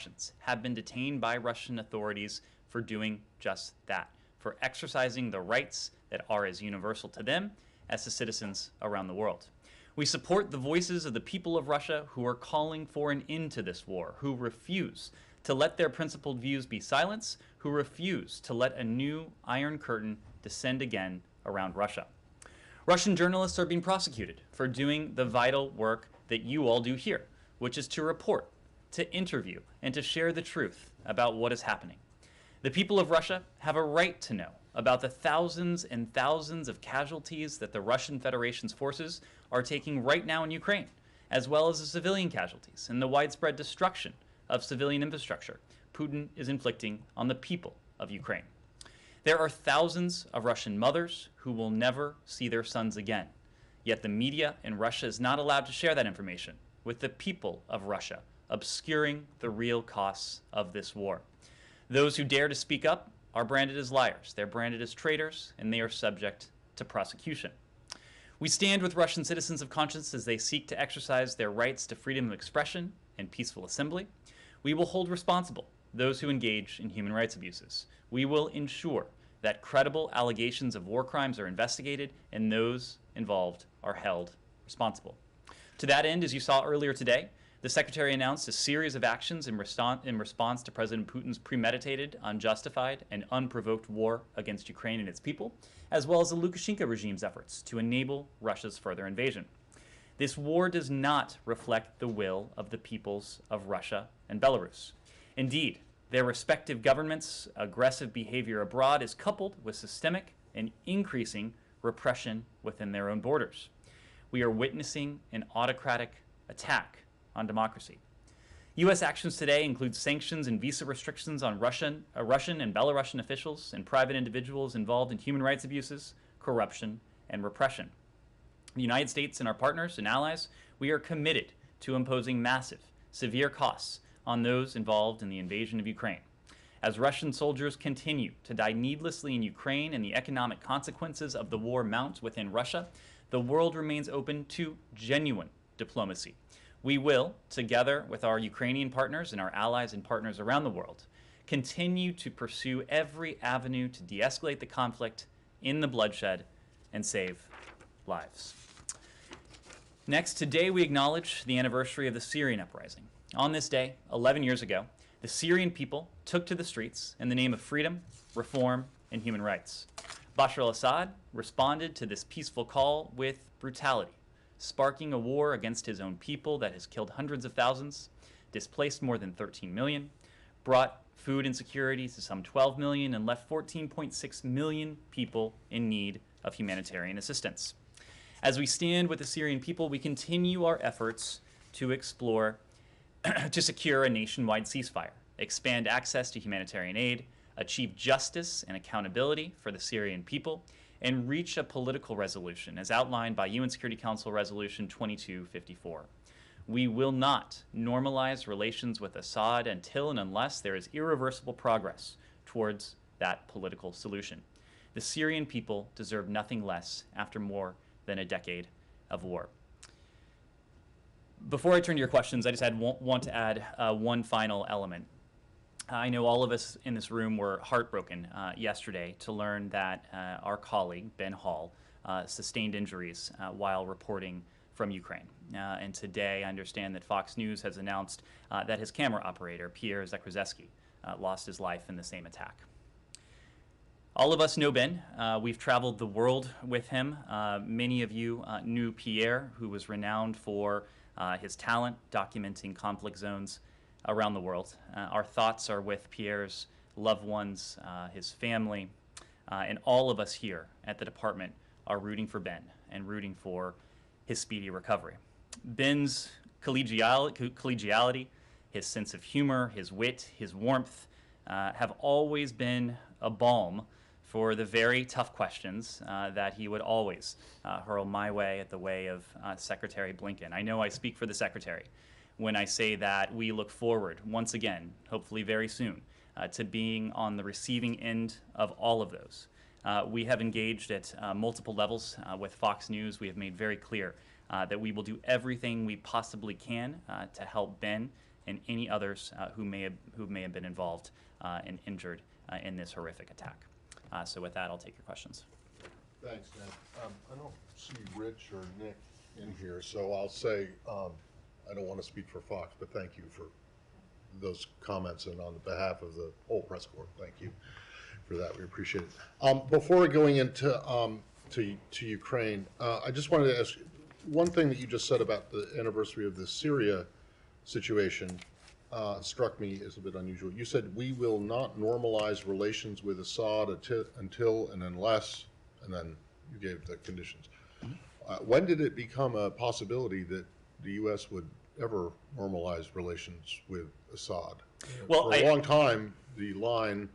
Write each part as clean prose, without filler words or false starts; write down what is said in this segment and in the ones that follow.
Russians have been detained by Russian authorities for doing just that, for exercising the rights that are as universal to them as to citizens around the world. We support the voices of the people of Russia who are calling for an end to this war, who refuse to let their principled views be silenced, who refuse to let a new Iron Curtain descend again around Russia. Russian journalists are being prosecuted for doing the vital work that you all do here, which is to report, to interview, and to share the truth about what is happening. The people of Russia have a right to know about the thousands and thousands of casualties that the Russian Federation's forces are taking right now in Ukraine, as well as the civilian casualties and the widespread destruction of civilian infrastructure Putin is inflicting on the people of Ukraine. There are thousands of Russian mothers who will never see their sons again, yet the media in Russia is not allowed to share that information with the people of Russia, obscuring the real costs of this war. Those who dare to speak up are branded as liars, they're branded as traitors, and they are subject to prosecution. We stand with Russian citizens of conscience as they seek to exercise their rights to freedom of expression and peaceful assembly. We will hold responsible those who engage in human rights abuses. We will ensure that credible allegations of war crimes are investigated and those involved are held responsible. To that end, as you saw earlier today, the Secretary announced a series of actions in response to President Putin's premeditated, unjustified, and unprovoked war against Ukraine and its people, as well as the Lukashenko regime's efforts to enable Russia's further invasion. This war does not reflect the will of the peoples of Russia and Belarus. Indeed, their respective governments' aggressive behavior abroad is coupled with systemic and increasing repression within their own borders. We are witnessing an autocratic attack on democracy. U.S. actions today include sanctions and visa restrictions on Russian and Belarusian officials and private individuals involved in human rights abuses, corruption, and repression. The United States and our partners and allies, we are committed to imposing massive, severe costs on those involved in the invasion of Ukraine. As Russian soldiers continue to die needlessly in Ukraine and the economic consequences of the war mount within Russia, the world remains open to genuine diplomacy. We will, together with our Ukrainian partners and our allies and partners around the world, continue to pursue every avenue to de-escalate the conflict, end the bloodshed, and save lives. Next, today we acknowledge the anniversary of the Syrian Uprising. On this day, 11 years ago, the Syrian people took to the streets in the name of freedom, reform, and human rights. Bashar al-Assad responded to this peaceful call with brutality, sparking a war against his own people that has killed hundreds of thousands, displaced more than 13 million, brought food insecurity to some 12 million, and left 14.6 million people in need of humanitarian assistance. As we stand with the Syrian people, we continue our efforts to explore to secure a nationwide ceasefire, expand access to humanitarian aid, achieve justice and accountability for the Syrian people, and reach a political resolution as outlined by UN Security Council Resolution 2254. We will not normalize relations with Assad until and unless there is irreversible progress towards that political solution. The Syrian people deserve nothing less after more than a decade of war. Before I turn to your questions, I just want to add one final element. I know all of us in this room were heartbroken yesterday to learn that our colleague, Ben Hall, sustained injuries while reporting from Ukraine. And today I understand that Fox News has announced that his camera operator, Pierre Zakrzewski, lost his life in the same attack. All of us know Ben. We've traveled the world with him. Many of you knew Pierre, who was renowned for his talent documenting conflict zones around the world. Our thoughts are with Pierre's loved ones, his family, and all of us here at the department are rooting for Ben and rooting for his speedy recovery. Ben's collegiality, his sense of humor, his wit, his warmth have always been a balm for the very tough questions that he would always hurl my way at the way of Secretary Blinken. I know I speak for the Secretary when I say that we look forward, once again, hopefully very soon, to being on the receiving end of all of those. We have engaged at multiple levels with Fox News. We have made very clear that we will do everything we possibly can to help Ben and any others who may have been involved and injured in this horrific attack. So with that, I'll take your questions. Thanks, Ned. I don't see Rich or Nick in here, so I'll say I don't want to speak for Fox, but thank you for those comments, and on behalf of the whole press corps, thank you for that. We appreciate it. Before going into to Ukraine, I just wanted to ask you, one thing that you just said about the anniversary of the Syria situation struck me as a bit unusual. You said, we will not normalize relations with Assad until and unless, and then you gave the conditions. When did it become a possibility that the U.S. would ever normalize relations with Assad? Well, for a long time, the line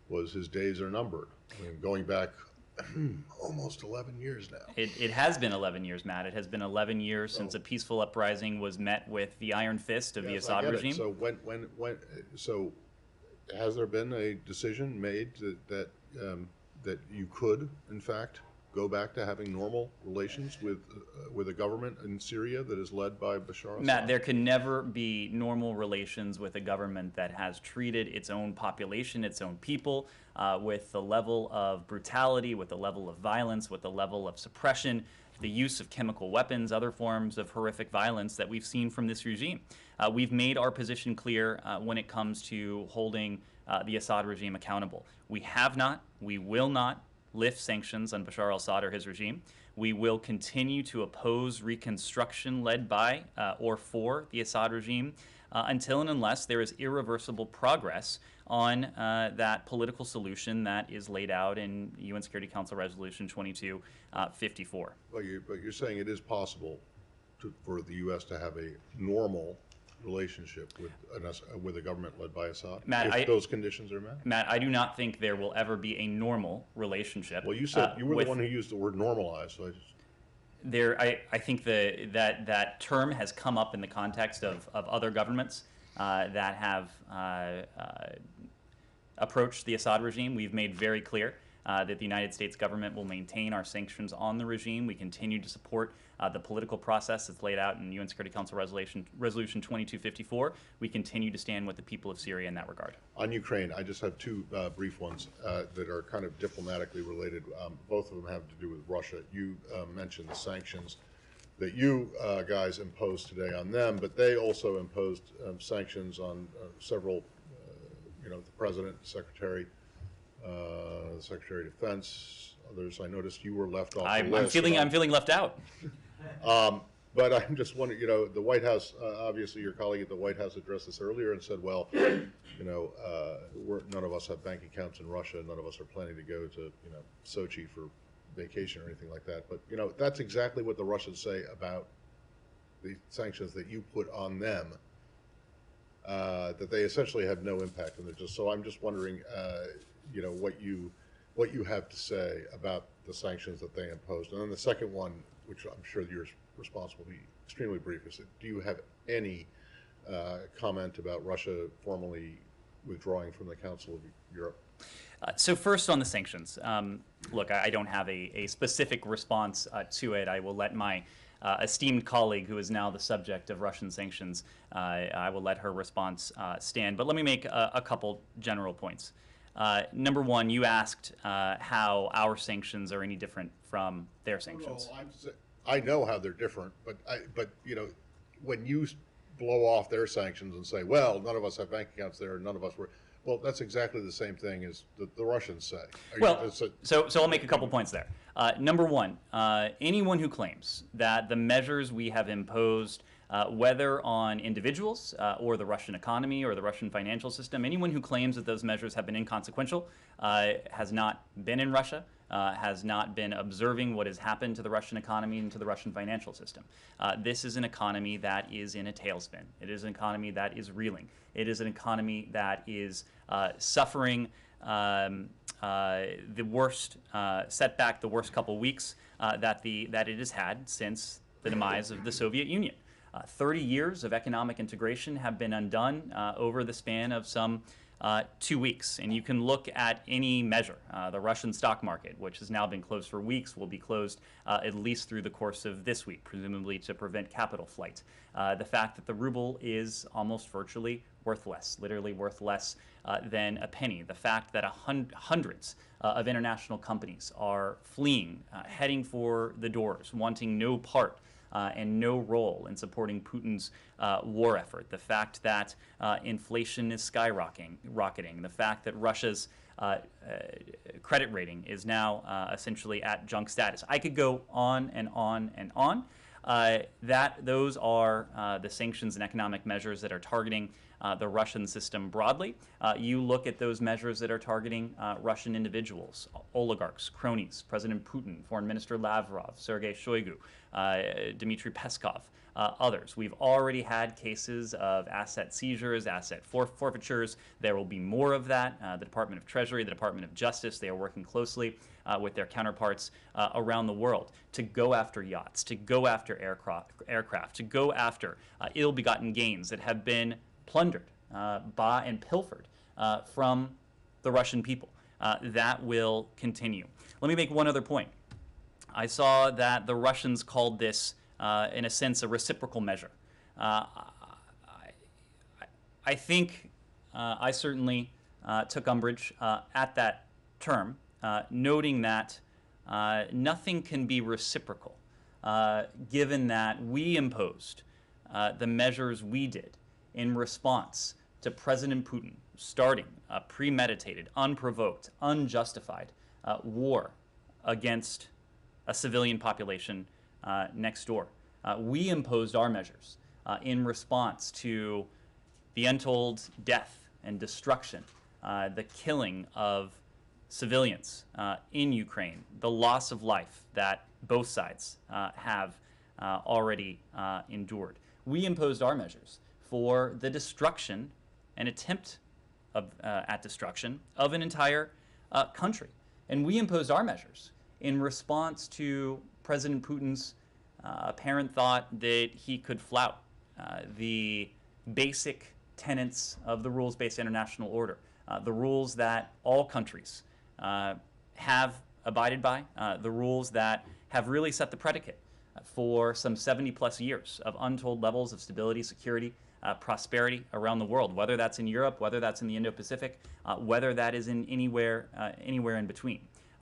was his days are numbered. I mean, going back almost 11 years now. It has been 11 years, Matt. It has been 11 years since a peaceful uprising was met with the iron fist of the Assad regime. So so has there been a decision made that you could, in fact, go back to having normal relations with a government in Syria that is led by Bashar Assad? Matt, there can never be normal relations with a government that has treated its own population, its own people, with the level of brutality, with the level of violence, with the level of suppression, the use of chemical weapons, other forms of horrific violence that we've seen from this regime. We've made our position clear when it comes to holding the Assad regime accountable. We have not, we will not lift sanctions on Bashar al-Assad or his regime. We will continue to oppose reconstruction led by or for the Assad regime until and unless there is irreversible progress on that political solution that is laid out in UN Security Council Resolution 2254. But you're saying it is possible for the U.S. to have a normal relationship with a government led by Assad, Matt, if those conditions are met? Matt, I do not think there will ever be a normal relationship. Well, you said you were the one who used the word normalized, so I think that term has come up in the context of other governments that have approached the Assad regime. We've made very clear that the United States government will maintain our sanctions on the regime. We continue to support the political process that's laid out in UN Security Council Resolution 2254. We continue to stand with the people of Syria in that regard. On Ukraine, I just have two brief ones that are kind of diplomatically related. Both of them have to do with Russia. You mentioned the sanctions that you guys imposed today on them, but they also imposed sanctions on several, the President, Secretary of Defense, others. I noticed you were left off the list. I'm feeling left out. But I'm just wondering, the White House, obviously your colleague at the White House addressed this earlier and said, well, none of us have bank accounts in Russia. None of us are planning to go to, Sochi for vacation or anything like that. But, that's exactly what the Russians say about the sanctions that you put on them, that they essentially have no impact. And so I'm just wondering, what you have to say about the sanctions that they imposed. And then the second one, which I'm sure your response will be extremely brief, is do you have any comment about Russia formally withdrawing from the Council of Europe? So first on the sanctions, look, I don't have a specific response to it. I will let my esteemed colleague, who is now the subject of Russian sanctions, I will let her response stand. But let me make a couple general points. Number one, you asked how our sanctions are any different from their sanctions. No, I know how they're different, but when you blow off their sanctions and say, well, none of us have bank accounts there, none of us were, well, that's exactly the same thing as the Russians say. So I'll make a couple points there. Number one, anyone who claims that the measures we have imposed, whether on individuals or the Russian economy or the Russian financial system, anyone who claims that those measures have been inconsequential has not been in Russia, has not been observing what has happened to the Russian economy and to the Russian financial system. This is an economy that is in a tailspin. It is an economy that is reeling. It is an economy that is suffering the worst setback, the worst couple weeks that it has had since the demise of the Soviet Union. 30 years of economic integration have been undone over the span of some 2 weeks. And you can look at any measure. The Russian stock market, which has now been closed for weeks, will be closed at least through the course of this week, presumably to prevent capital flight. The fact that the ruble is almost virtually worthless, literally worth less than a penny. The fact that hundreds of international companies are fleeing, heading for the doors, wanting no part and no role in supporting Putin's war effort. The fact that inflation is skyrocketing. The fact that Russia's credit rating is now essentially at junk status. I could go on and on and on. Those are the sanctions and economic measures that are targeting the Russian system broadly. You look at those measures that are targeting Russian individuals, oligarchs, cronies, President Putin, Foreign Minister Lavrov, Sergei Shoigu, Dmitry Peskov, others. We've already had cases of asset seizures, asset forfeitures. There will be more of that. The Department of Treasury, the Department of Justice, they are working closely with their counterparts around the world to go after yachts, to go after aircraft, to go after ill-begotten gains that have been plundered by and pilfered from the Russian people. That will continue. Let me make one other point. I saw that the Russians called this, in a sense, a reciprocal measure. I think I certainly took umbrage at that term, noting that nothing can be reciprocal, given that we imposed the measures we did in response to President Putin starting a premeditated, unprovoked, unjustified war against a civilian population next door. We imposed our measures in response to the untold death and destruction, the killing of civilians in Ukraine, the loss of life that both sides have already endured. We imposed our measures for the destruction and attempt at destruction of an entire country. And we imposed our measures in response to President Putin's apparent thought that he could flout the basic tenets of the rules-based international order, the rules that all countries have abided by, the rules that have really set the predicate for some 70-plus years of untold levels of stability, security, prosperity around the world, whether that's in Europe, whether that's in the Indo-Pacific, whether that is in anywhere in between.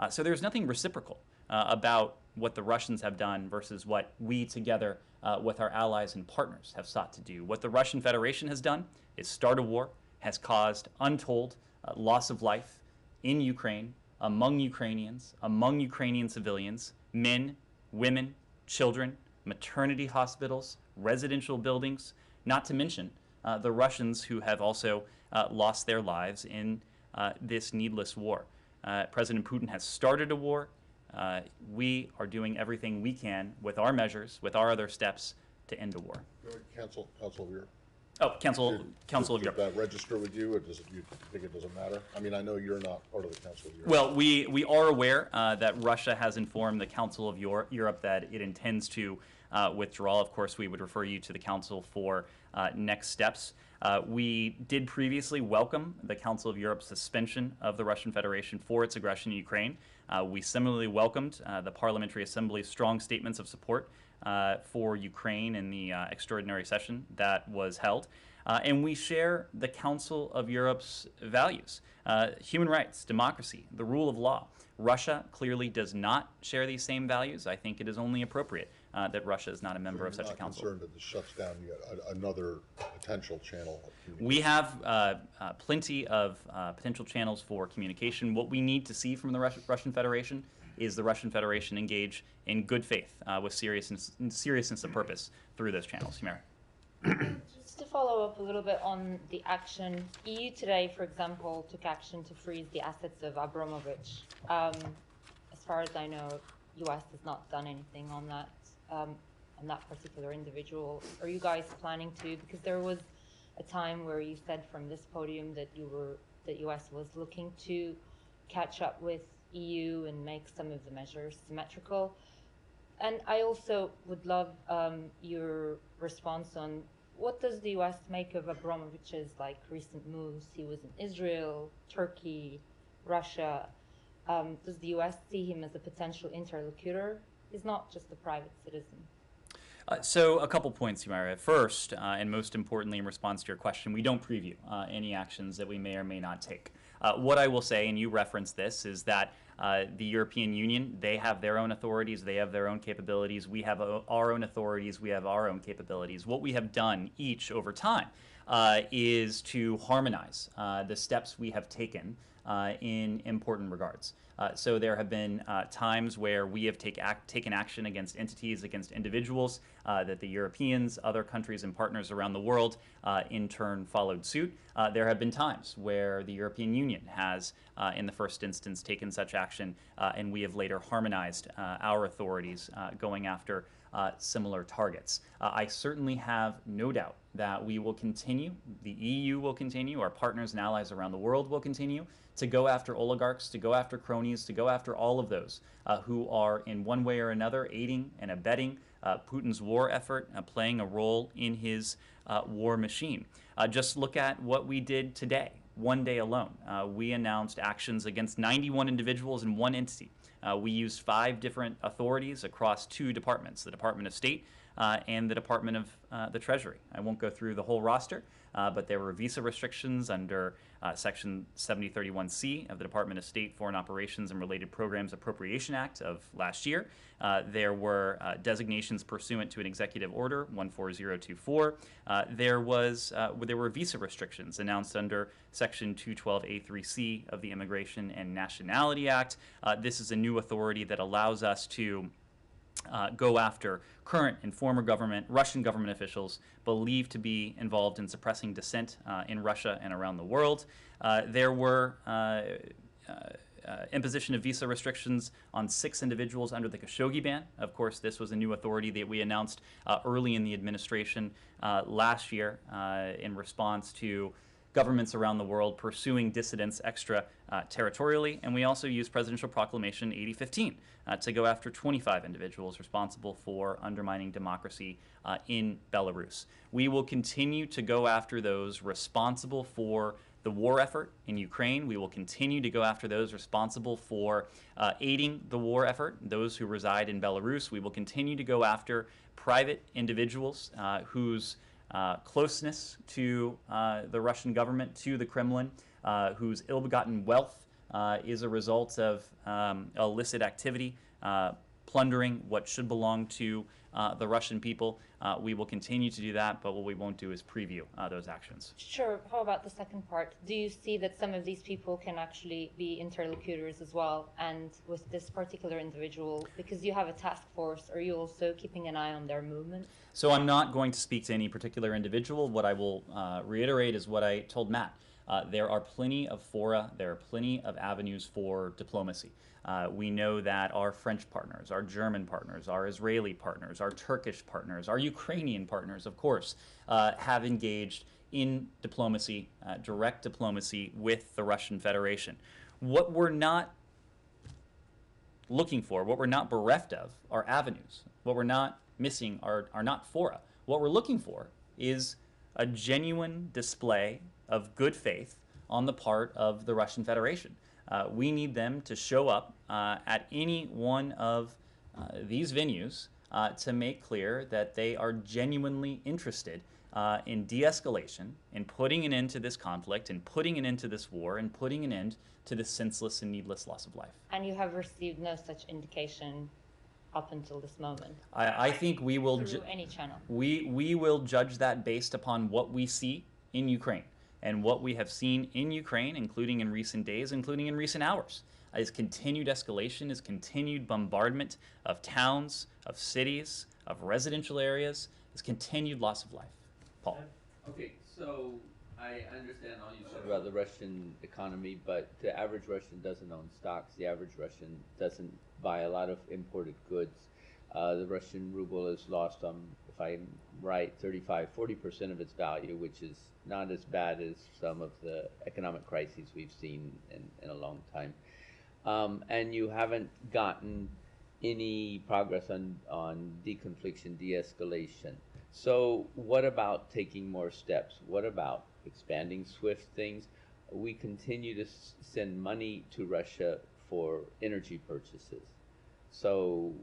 So there's nothing reciprocal about what the Russians have done versus what we together with our allies and partners have sought to do. What the Russian Federation has done is start a war, has caused untold loss of life in Ukraine, among Ukrainians, among Ukrainian civilians, men, women, children, maternity hospitals, residential buildings, not to mention the Russians who have also lost their lives in this needless war. President Putin has started a war. We are doing everything we can with our measures, with our other steps, to end a war. Council of Europe. Oh, Council of Europe. Did that register with you, or do you think it doesn't matter? I mean, I know you're not part of the Council of Europe. Well, we are aware that Russia has informed the Council of Europe that it intends to withdraw. Of course, we would refer you to the Council for next steps. We did previously welcome the Council of Europe's suspension of the Russian Federation for its aggression in Ukraine. We similarly welcomed the Parliamentary Assembly's strong statements of support for Ukraine in the extraordinary session that was held. And we share the Council of Europe's values, human rights, democracy, the rule of law. Russia clearly does not share these same values. I think it is only appropriate that Russia is not a member of such a council. You're not concerned that this shuts down yet another potential channel of communication? We have plenty of potential channels for communication. What we need to see from the Russian Federation is the Russian Federation engage in good faith with seriousness of purpose through those channels. Humera. Just to follow up a little bit on the action, EU today, for example, took action to freeze the assets of Abramovich. As far as I know, US has not done anything on that particular individual. Are you guys planning to? Because there was a time where you said from this podium that US was looking to catch up with EU and make some of the measures symmetrical. And I also would love your response on what does the U.S. make of Abramovich's recent moves? He was in Israel, Turkey, Russia. Does the U.S. see him as a potential interlocutor? He's not just a private citizen. So a couple points, Humaira. First, and most importantly in response to your question, we don't preview any actions that we may or may not take. What I will say, and you referenced this, is that the European Union, they have their own authorities, they have their own capabilities, we have our own authorities, we have our own capabilities. What we have done each over time is to harmonize the steps we have taken in important regards. So there have been times where we have taken action against entities, against individuals, that the Europeans, other countries and partners around the world in turn followed suit. There have been times where the European Union has, in the first instance, taken such action, and we have later harmonized our authorities going after similar targets. I certainly have no doubt that we will continue, the EU will continue, our partners and allies around the world will continue to go after oligarchs, to go after cronies, to go after all of those who are in one way or another aiding and abetting Putin's war effort, playing a role in his war machine. Just look at what we did today. One day alone, we announced actions against 91 individuals and one entity. We used 5 different authorities across 2 departments, the Department of State and the Department of the Treasury. I won't go through the whole roster, but there were visa restrictions under Section 7031C of the Department of State Foreign Operations and Related Programs Appropriation Act of last year. There were designations pursuant to an executive order 14024. There were visa restrictions announced under Section 212A3C of the Immigration and Nationality Act. This is a new authority that allows us to go after current and former Russian government officials believed to be involved in suppressing dissent in Russia and around the world. There were imposition of visa restrictions on 6 individuals under the Khashoggi ban. Of course, this was a new authority that we announced early in the administration last year in response to governments around the world pursuing dissidents extra-territorially, and we also used Presidential Proclamation 8015 to go after 25 individuals responsible for undermining democracy in Belarus. We will continue to go after those responsible for the war effort in Ukraine. We will continue to go after those responsible for aiding the war effort, those who reside in Belarus. We will continue to go after private individuals whose closeness to the Russian government, to the Kremlin, whose ill-begotten wealth is a result of illicit activity, plundering what should belong to the Russian people. We will continue to do that, but what we won't do is preview those actions. Sure. How about the second part? Do you see that some of these people can actually be interlocutors as well? And with this particular individual, because you have a task force, are you also keeping an eye on their movement? So I'm not going to speak to any particular individual. What I will reiterate is what I told Matt. There are plenty of fora, there are plenty of avenues for diplomacy. We know that our French partners, our German partners, our Israeli partners, our Turkish partners, our Ukrainian partners, of course, have engaged in diplomacy, direct diplomacy with the Russian Federation. What we're not looking for, what we're not bereft of, are avenues. What we're not missing are not fora. What we're looking for is a genuine display of good faith on the part of the Russian Federation. We need them to show up at any one of these venues to make clear that they are genuinely interested in de-escalation, in putting an end to this conflict, in putting an end to this war, and putting an end to this senseless and needless loss of life. And you have received no such indication up until this moment? I think we will through any channel. We will judge that based upon what we see in Ukraine. And what we have seen in Ukraine, including in recent days, including in recent hours, is continued escalation, is continued bombardment of towns, of cities, of residential areas, is continued loss of life. Paul. Okay, so I understand all you said about the Russian economy, but the average Russian doesn't own stocks. The average Russian doesn't buy a lot of imported goods. The Russian ruble has lost, if I'm right, 35–40% of its value, which is not as bad as some of the economic crises we've seen in a long time. And you haven't gotten any progress on deconfliction, de-escalation. So what about taking more steps? What about expanding SWIFT things? We continue to send money to Russia for energy purchases. So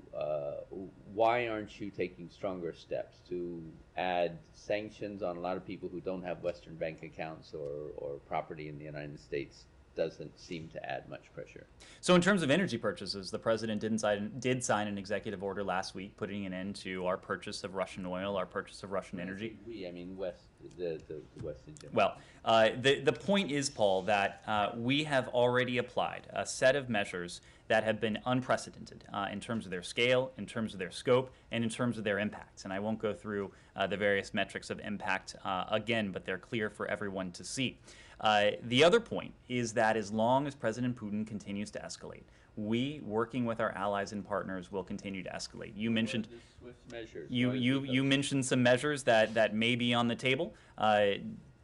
why aren't you taking stronger steps to add sanctions on a lot of people who don't have Western bank accounts or property in the United States? Doesn't seem to add much pressure. So in terms of energy purchases, the president did sign an executive order last week putting an end to our purchase of Russian oil, our purchase of Russian energy. I mean West, the West in general. Well, the point is, Paul, that we have already applied a set of measures that have been unprecedented in terms of their scale, in terms of their scope, and in terms of their impacts. And I won't go through the various metrics of impact again, but they're clear for everyone to see. The other point is that as long as President Putin continues to escalate, we, working with our allies and partners, will continue to escalate. You mentioned you mentioned some measures that may be on the table.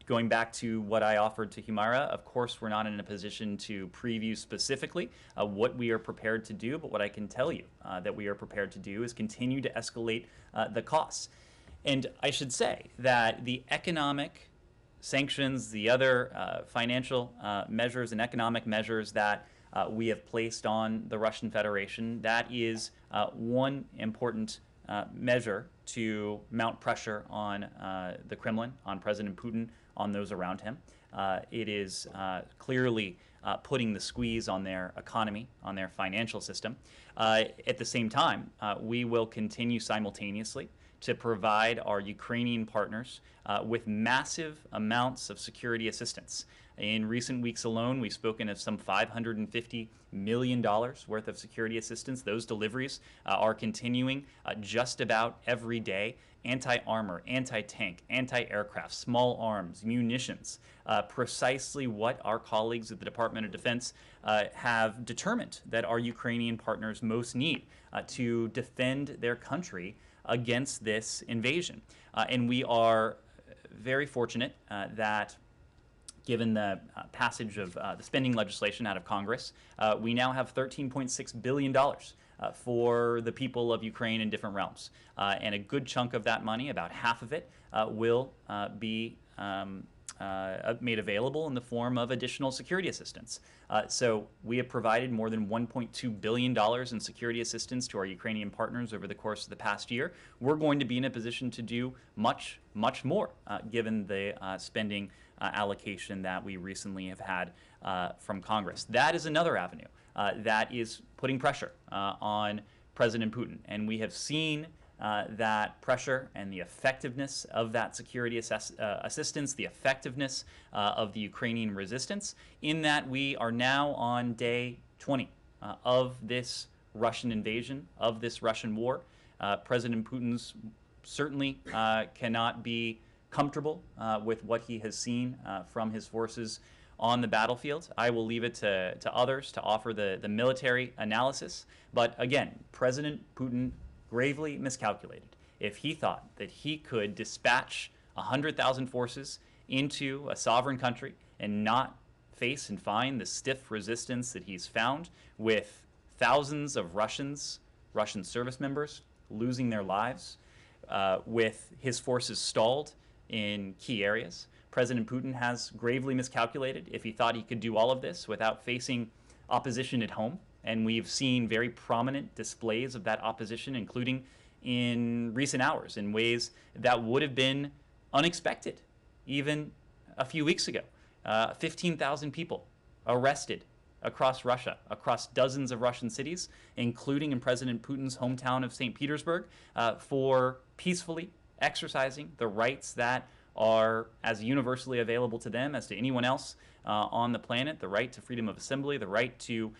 Going back to what I offered to Humaira, of course, we're not in a position to preview specifically what we are prepared to do, but what I can tell you that we are prepared to do is continue to escalate the costs. And I should say that the economic sanctions, the other financial measures and economic measures that we have placed on the Russian Federation, that is one important measure to mount pressure on the Kremlin, on President Putin, on those around him. It is clearly putting the squeeze on their economy, on their financial system. At the same time, we will continue simultaneously to provide our Ukrainian partners with massive amounts of security assistance. In recent weeks alone, we've spoken of some $550 million worth of security assistance. Those deliveries are continuing just about every day. Anti-armor, anti-tank, anti-aircraft, small arms, munitions, precisely what our colleagues at the Department of Defense have determined that our Ukrainian partners most need to defend their country against this invasion. And we are very fortunate that given the passage of the spending legislation out of Congress, we now have $13.6 billion for the people of Ukraine in different realms. And a good chunk of that money, about half of it, will be made available in the form of additional security assistance. So we have provided more than $1.2 billion in security assistance to our Ukrainian partners over the course of the past year. We're going to be in a position to do much, much more given the spending allocation that we recently have had from Congress. That is another avenue that is putting pressure on President Putin. And we have seen that pressure and the effectiveness of that security assistance, the effectiveness of the Ukrainian resistance, in that we are now on day 20 of this Russian invasion, of this Russian war. President Putin's certainly cannot be comfortable with what he has seen from his forces on the battlefield. I will leave it to others to offer the military analysis. But again, President Putin gravely miscalculated if he thought that he could dispatch 100,000 forces into a sovereign country and not face and find the stiff resistance that he's found, with thousands of Russian service members losing their lives, with his forces stalled in key areas. President Putin has gravely miscalculated if he thought he could do all of this without facing opposition at home. And we've seen very prominent displays of that opposition, including in recent hours, in ways that would have been unexpected even a few weeks ago. 15,000 people arrested across Russia, across dozens of Russian cities, including in President Putin's hometown of St. Petersburg, for peacefully exercising the rights that are as universally available to them as to anyone else on the planet: the right to freedom of assembly, the right to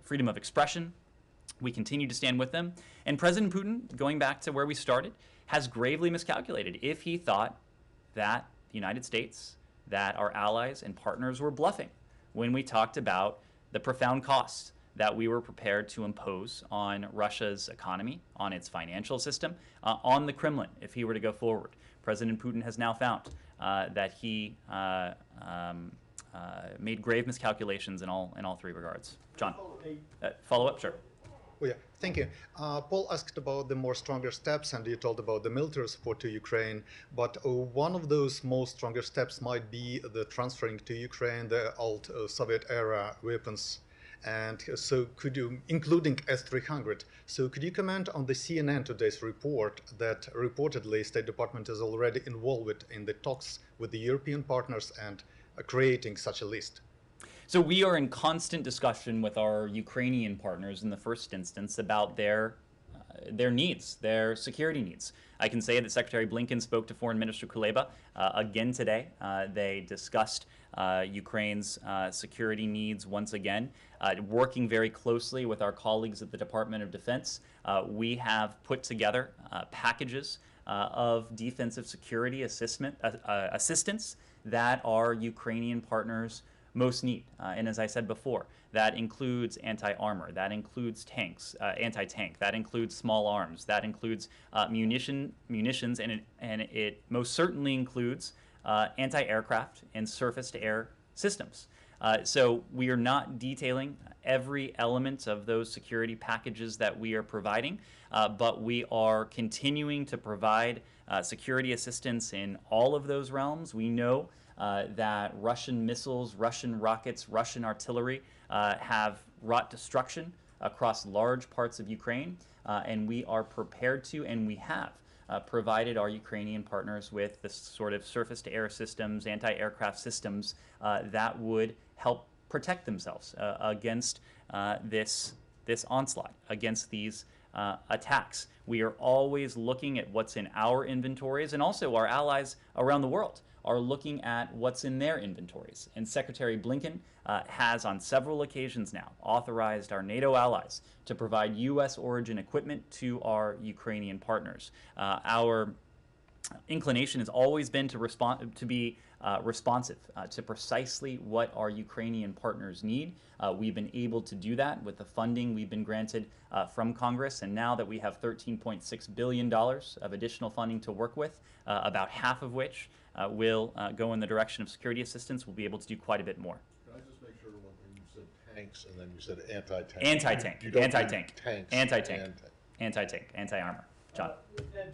freedom of expression. We continue to stand with them. And President Putin, going back to where we started, has gravely miscalculated if he thought that the United States, that our allies and partners were bluffing when we talked about the profound costs that we were prepared to impose on Russia's economy, on its financial system, on the Kremlin if he were to go forward. President Putin has now found that he made grave miscalculations in all three regards. John, follow up, sure. Oh, yeah, thank you. Paul asked about the more stronger steps, and you told about the military support to Ukraine. But one of those most stronger steps might be the transferring to Ukraine the old Soviet era weapons. And so could you, including S-300, so could you comment on the CNN today's report that reportedly State Department is already involved in the talks with the European partners and creating such a list? So we are in constant discussion with our Ukrainian partners in the first instance about their needs, their security needs. I can say that Secretary Blinken spoke to Foreign Minister Kuleba again today. They discussed Ukraine's security needs once again, working very closely with our colleagues at the Department of Defense. We have put together packages of defensive security assistance that our Ukrainian partners most need. And as I said before, that includes anti-armor, that includes tanks, anti-tank, that includes small arms, that includes munitions, and it most certainly includes anti-aircraft and surface-to-air systems. So we are not detailing every element of those security packages that we are providing, but we are continuing to provide security assistance in all of those realms. We know that Russian missiles, Russian rockets, Russian artillery have wrought destruction across large parts of Ukraine, and we are prepared to, and we have provided our Ukrainian partners with the sort of surface-to-air systems, anti-aircraft systems that would help protect themselves against this onslaught, against these attacks. We are always looking at what's in our inventories, and also our allies around the world are looking at what's in their inventories. And Secretary Blinken has on several occasions now authorized our NATO allies to provide U.S. origin equipment to our Ukrainian partners. Our inclination has always been to be responsive to precisely what our Ukrainian partners need. We've been able to do that with the funding we've been granted from Congress, and now that we have $13.6 billion of additional funding to work with, about half of which will go in the direction of security assistance, we'll be able to do quite a bit more. Can I just make sure when you said tanks and then you said anti-tank? Anti-tank, You don't mean anti-tank, tanks anti-tank, and- anti-tank, anti-armor. John. And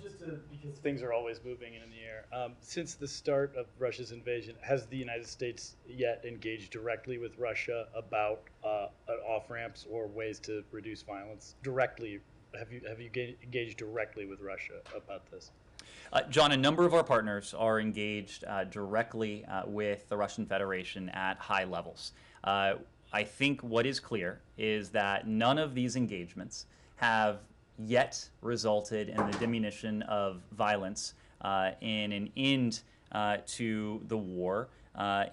because things are always moving in the air. Since the start of Russia's invasion, has the United States yet engaged directly with Russia about off-ramps or ways to reduce violence? Directly, have you engaged directly with Russia about this? John, a number of our partners are engaged directly with the Russian Federation at high levels. I think what is clear is that none of these engagements have yet resulted in the diminution of violence, in an end to the war,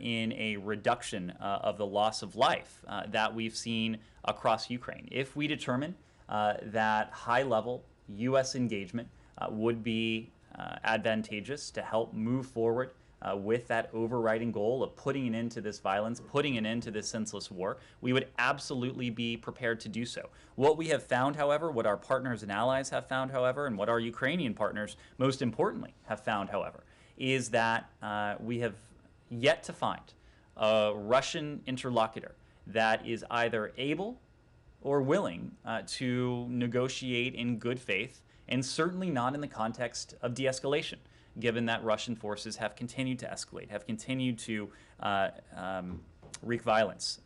in a reduction of the loss of life that we've seen across Ukraine. If we determine that high-level U.S. engagement would be advantageous to help move forward with that overriding goal of putting an end to this violence, putting an end to this senseless war, we would absolutely be prepared to do so. What we have found, however, what our partners and allies have found, however, and what our Ukrainian partners, most importantly, have found, however, is that we have yet to find a Russian interlocutor that is either able or willing to negotiate in good faith, and certainly not in the context of de-escalation, given that Russian forces have continued to escalate, have continued to wreak violence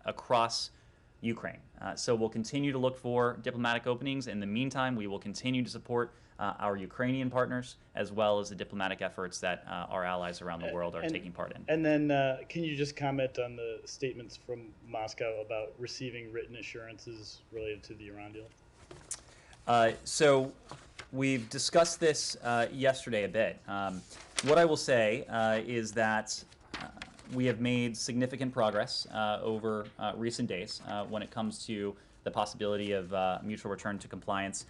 across Ukraine. So we'll continue to look for diplomatic openings. In the meantime, we will continue to support our Ukrainian partners, as well as the diplomatic efforts that our allies around the world are taking part in. And then can you just comment on the statements from Moscow about receiving written assurances related to the Iran deal? So we've discussed this yesterday a bit. What I will say is that we have made significant progress over recent days when it comes to the possibility of mutual return to compliance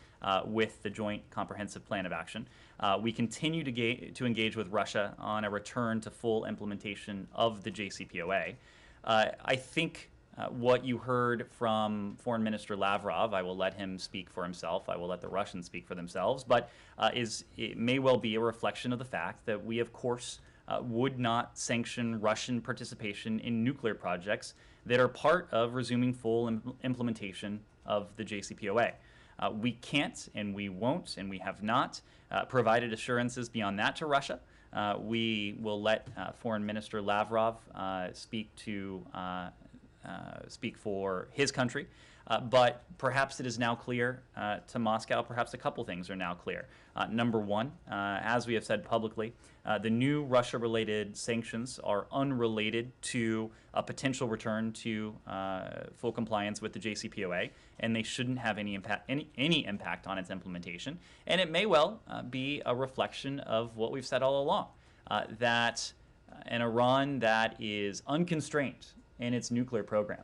with the Joint Comprehensive Plan of Action. We continue to engage with Russia on a return to full implementation of the JCPOA. I think what you heard from Foreign Minister Lavrov, I will let him speak for himself, I will let the Russians speak for themselves, but it may well be a reflection of the fact that we, of course, would not sanction Russian participation in nuclear projects that are part of resuming full implementation of the JCPOA. We can't, and we won't, and we have not provided assurances beyond that to Russia. We will let Foreign Minister Lavrov speak for his country. But perhaps it is now clear to Moscow, perhaps a couple things are now clear. Number one, as we have said publicly, the new Russia-related sanctions are unrelated to a potential return to full compliance with the JCPOA, and they shouldn't have any impact on its implementation. And it may well be a reflection of what we've said all along, that an Iran that is unconstrained in its nuclear program,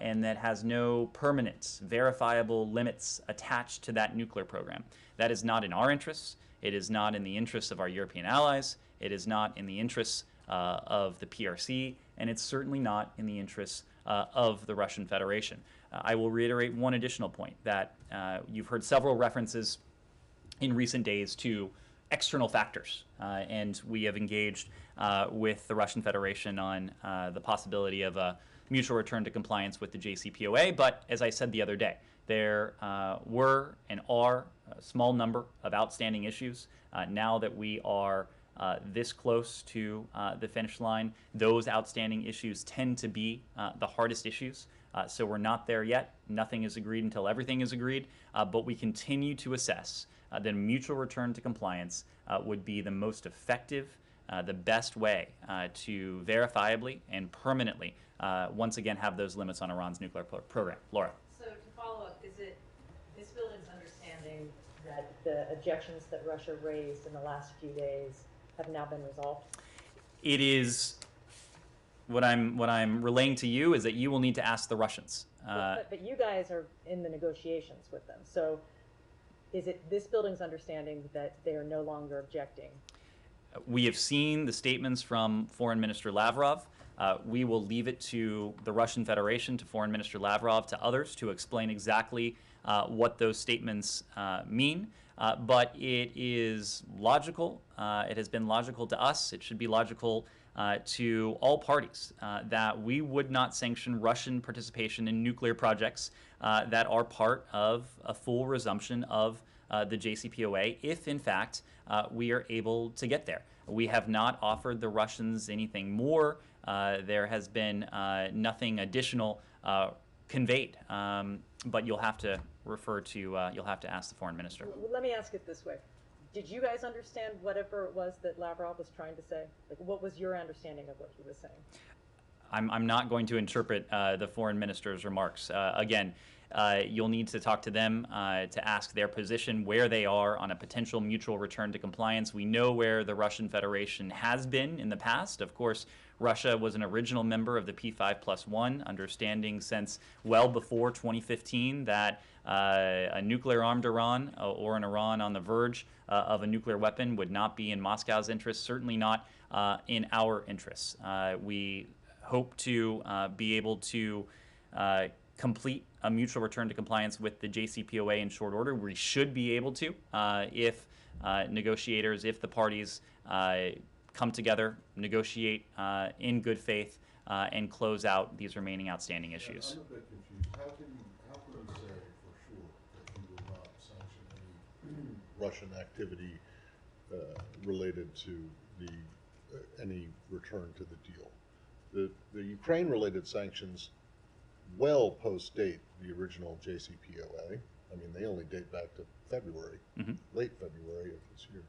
and that has no permanent, verifiable limits attached to that nuclear program. That is not in our interests. It is not in the interests of our European allies. It is not in the interests of the PRC, and it's certainly not in the interests of the Russian Federation. I will reiterate one additional point, that you've heard several references in recent days to external factors, and we have engaged with the Russian Federation on the possibility of a mutual return to compliance with the JCPOA. But as I said the other day, there were and are a small number of outstanding issues. Now that we are this close to the finish line, those outstanding issues tend to be the hardest issues. So we're not there yet. Nothing is agreed until everything is agreed. But we continue to assess that a mutual return to compliance would be the most effective, the best way to verifiably and permanently once again have those limits on Iran's nuclear program. Laura. So to follow up, is it this building's understanding that the objections that Russia raised in the last few days have now been resolved? It is, what I'm relaying to you is that you will need to ask the Russians. But you guys are in the negotiations with them. So is it this building's understanding that they are no longer objecting? We have seen the statements from Foreign Minister Lavrov. We will leave it to the Russian Federation, to Foreign Minister Lavrov, to others to explain exactly what those statements mean. But it is logical. It has been logical to us. It should be logical to all parties that we would not sanction Russian participation in nuclear projects that are part of a full resumption of the JCPOA if, in fact, we are able to get there. We have not offered the Russians anything more. There has been nothing additional conveyed, but you'll have to you'll have to ask the foreign minister. Well, let me ask it this way. Did you guys understand whatever it was that Lavrov was trying to say? Like, what was your understanding of what he was saying? I'm not going to interpret the foreign minister's remarks. Again, you'll need to talk to them to ask their position, where they are on a potential mutual return to compliance. We know where the Russian Federation has been in the past. Of course, Russia was an original member of the P5+1, understanding since well before 2015 that a nuclear-armed Iran or an Iran on the verge of a nuclear weapon would not be in Moscow's interests, certainly not in our interests. We hope to be able to complete a mutual return to compliance with the JCPOA in short order. We should be able to if negotiators, if the parties come together, negotiate in good faith, and close out these remaining outstanding issues. I'm a bit confused. How can you say for sure that you will not sanction any Russian activity related to any return to the deal? The Ukraine-related sanctions well post-date the original JCPOA. I mean, they only date back to February, late February of this year.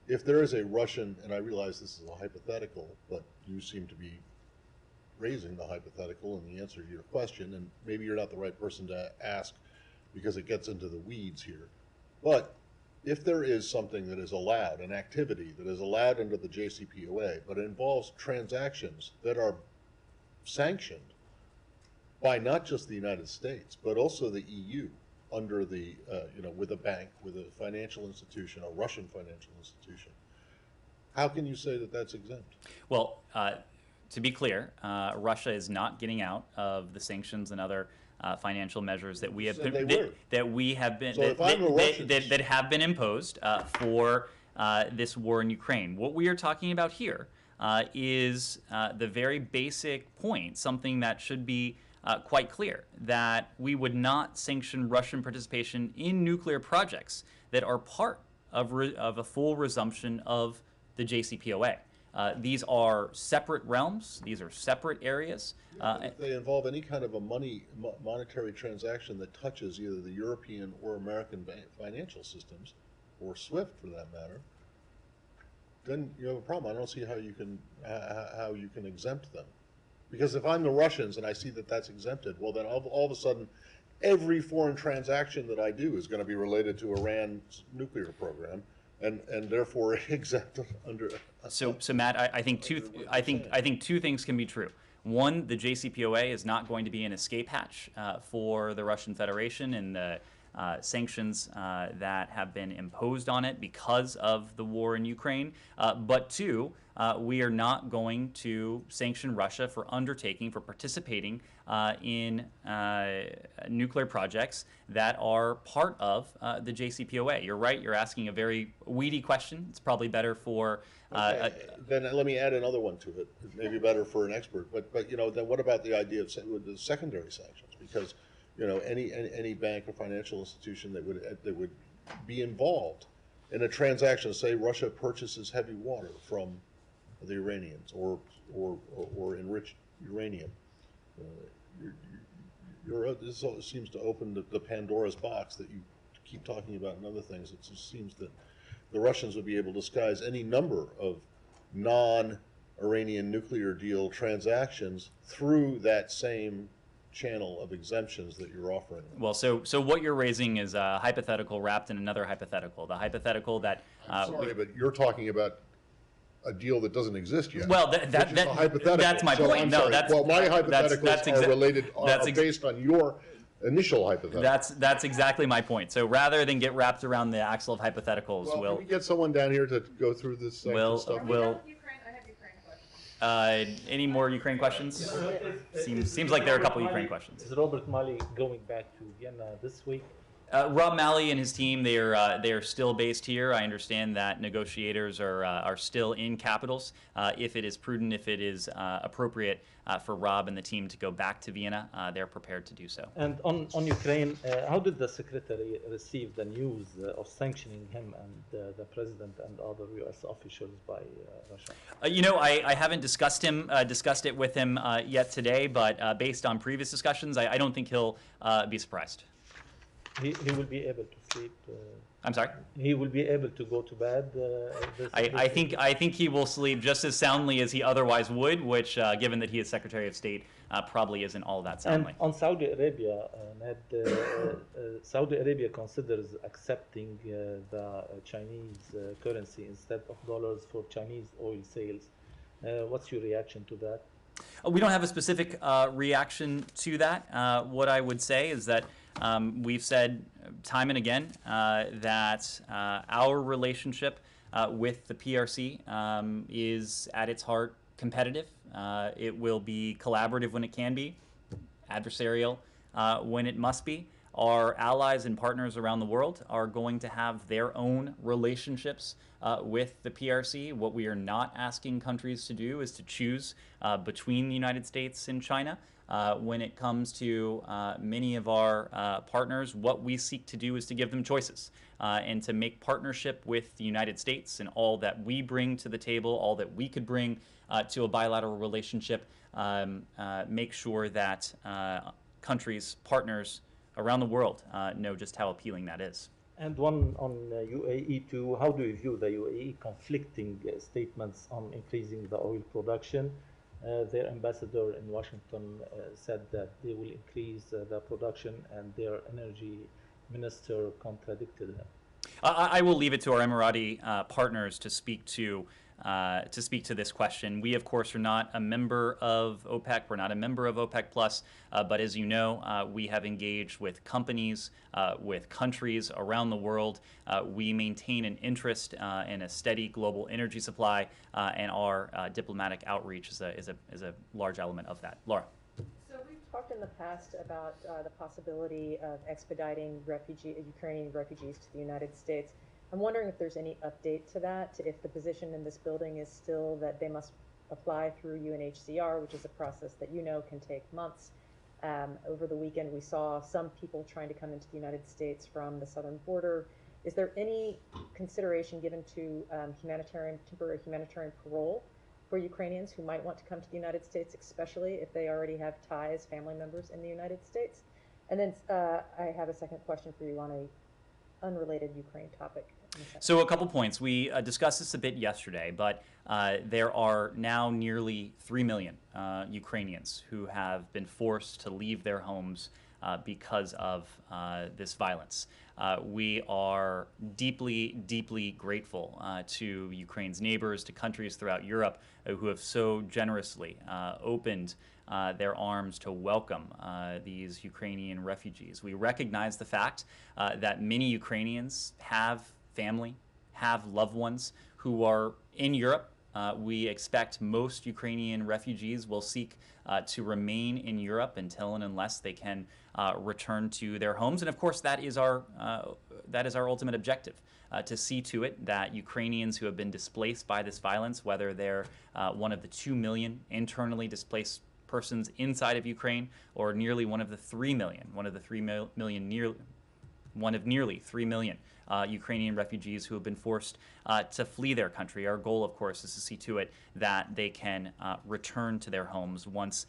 If there is a Russian, and I realize this is a hypothetical, but you seem to be raising the hypothetical and the answer to your question, and maybe you're not the right person to ask because it gets into the weeds here. But if there is something that is allowed, an activity that is allowed under the JCPOA, but it involves transactions that are sanctioned by not just the United States, but also the EU under the, with a bank, with a financial institution, a Russian financial institution, how can you say that that's exempt? Well, to be clear, Russia is not getting out of the sanctions and other financial measures that we have been, that have been imposed for this war in Ukraine. What we are talking about here is the very basic point, something that should be quite clear, that we would not sanction Russian participation in nuclear projects that are part of a full resumption of the JCPOA. These are separate realms. These are separate areas. If they involve any kind of a monetary transaction that touches either the European or American financial systems, or SWIFT for that matter, then you have a problem. I don't see how you can exempt them. Because if I'm the Russians and I see that that's exempted, well then all of a sudden every foreign transaction that I do is going to be related to Iran's nuclear program, and therefore exempt under. So Matt, I think two things can be true. One, the JCPOA is not going to be an escape hatch for the Russian Federation and the sanctions that have been imposed on it because of the war in Ukraine. But two, we are not going to sanction Russia for participating in nuclear projects that are part of the JCPOA. You're right, you're asking a very weedy question. It's probably better for... then let me add another one to it. It may be better for an expert, but then what about the idea of the secondary sanctions? Because any bank or financial institution that would be involved in a transaction, say Russia purchases heavy water from the Iranians or enriched uranium. This seems to open the Pandora's box that you keep talking about and other things. It just seems that the Russians would be able to disguise any number of non-Iranian nuclear deal transactions through that same channel of exemptions that you're offering them. Well, so what you're raising is a hypothetical wrapped in another hypothetical. The hypothetical that... I'm sorry, but you're talking about a deal that doesn't exist yet. Well, that's my point. No, my hypotheticals are related, based on your initial hypothetical. That's exactly my point. So rather than get wrapped around the axle of hypotheticals, can we get someone down here to go through this stuff? I have Ukraine questions. Any more Ukraine questions? Seems like there are a couple Ukraine questions. Is Robert Malley going back to Vienna this week? Rob Malley and his team, they are still based here. I understand that negotiators are still in capitals. If it is prudent, if it is appropriate for Rob and the team to go back to Vienna, they're prepared to do so. And on Ukraine, how did the secretary receive the news of sanctioning him and the president and other U.S. officials by Russia? I haven't discussed it with him yet today, but based on previous discussions, I don't think he'll be surprised. He will be able to sleep. I'm sorry? He will be able to go to bed. I think he will sleep just as soundly as he otherwise would, which, given that he is Secretary of State, probably isn't all that soundly. And on Saudi Arabia, Ned, Saudi Arabia considers accepting the Chinese currency instead of dollars for Chinese oil sales. What's your reaction to that? We don't have a specific reaction to that. What I would say is that we've said time and again that our relationship with the PRC is at its heart competitive. It will be collaborative when it can be, adversarial when it must be. Our allies and partners around the world are going to have their own relationships with the PRC. What we are not asking countries to do is to choose between the United States and China. When it comes to many of our partners, what we seek to do is to give them choices and to make partnership with the United States and all that we bring to the table, all that we could bring to a bilateral relationship, make sure that countries, partners around the world know just how appealing that is. And one on UAE too. How do you view the UAE conflicting statements on increasing the oil production? Their ambassador in Washington said that they will increase the production, and their energy minister contradicted them. I will leave it to our Emirati partners to speak to this question. We, of course, are not a member of OPEC. We're not a member of OPEC Plus. But as you know, we have engaged with companies, with countries around the world. We maintain an interest in a steady global energy supply, and our diplomatic outreach is a large element of that. Laura. So we've talked in the past about the possibility of expediting Ukrainian refugees to the United States. I'm wondering if there's any update to that, if the position in this building is still that they must apply through UNHCR, which is a process that you know can take months. Over the weekend, we saw some people trying to come into the United States from the southern border. Is there any consideration given to temporary humanitarian parole for Ukrainians who might want to come to the United States, especially if they already have ties, family members in the United States? And then I have a second question for you on a unrelated Ukraine topic. So a couple points. We discussed this a bit yesterday, but there are now nearly 3 million Ukrainians who have been forced to leave their homes because of this violence. We are deeply, deeply grateful to Ukraine's neighbors, to countries throughout Europe who have so generously opened their arms to welcome these Ukrainian refugees. We recognize the fact that many Ukrainians have family, have loved ones who are in Europe. We expect most Ukrainian refugees will seek to remain in Europe until and unless they can return to their homes. And of course, that is our ultimate objective, to see to it that Ukrainians who have been displaced by this violence, whether they're one of the 2 million internally displaced persons inside of Ukraine, or nearly one of the 3 million, one of nearly 3 million Ukrainian refugees who have been forced to flee their country. Our goal, of course, is to see to it that they can return to their homes once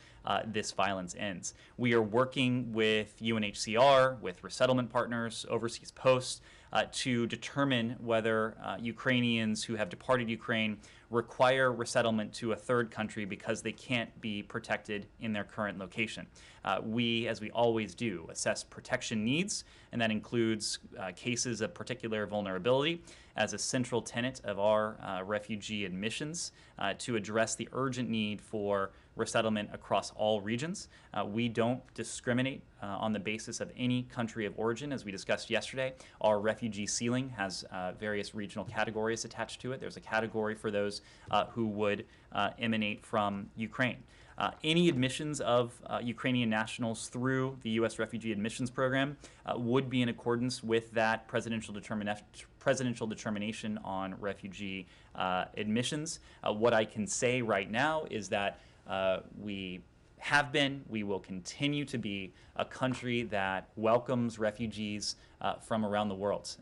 this violence ends. We are working with UNHCR, with resettlement partners, overseas posts, to determine whether Ukrainians who have departed Ukraine require resettlement to a third country because they can't be protected in their current location. We, as we always do, assess protection needs, and that includes cases of particular vulnerability as a central tenet of our refugee admissions to address the urgent need for resettlement across all regions. We don't discriminate on the basis of any country of origin. As we discussed yesterday, our refugee ceiling has various regional categories attached to it. There's a category for those who would emanate from Ukraine. Any admissions of Ukrainian nationals through the U.S. Refugee Admissions Program would be in accordance with that presidential determination on refugee admissions. What I can say right now is that we have been, we will continue to be a country that welcomes refugees from around the world.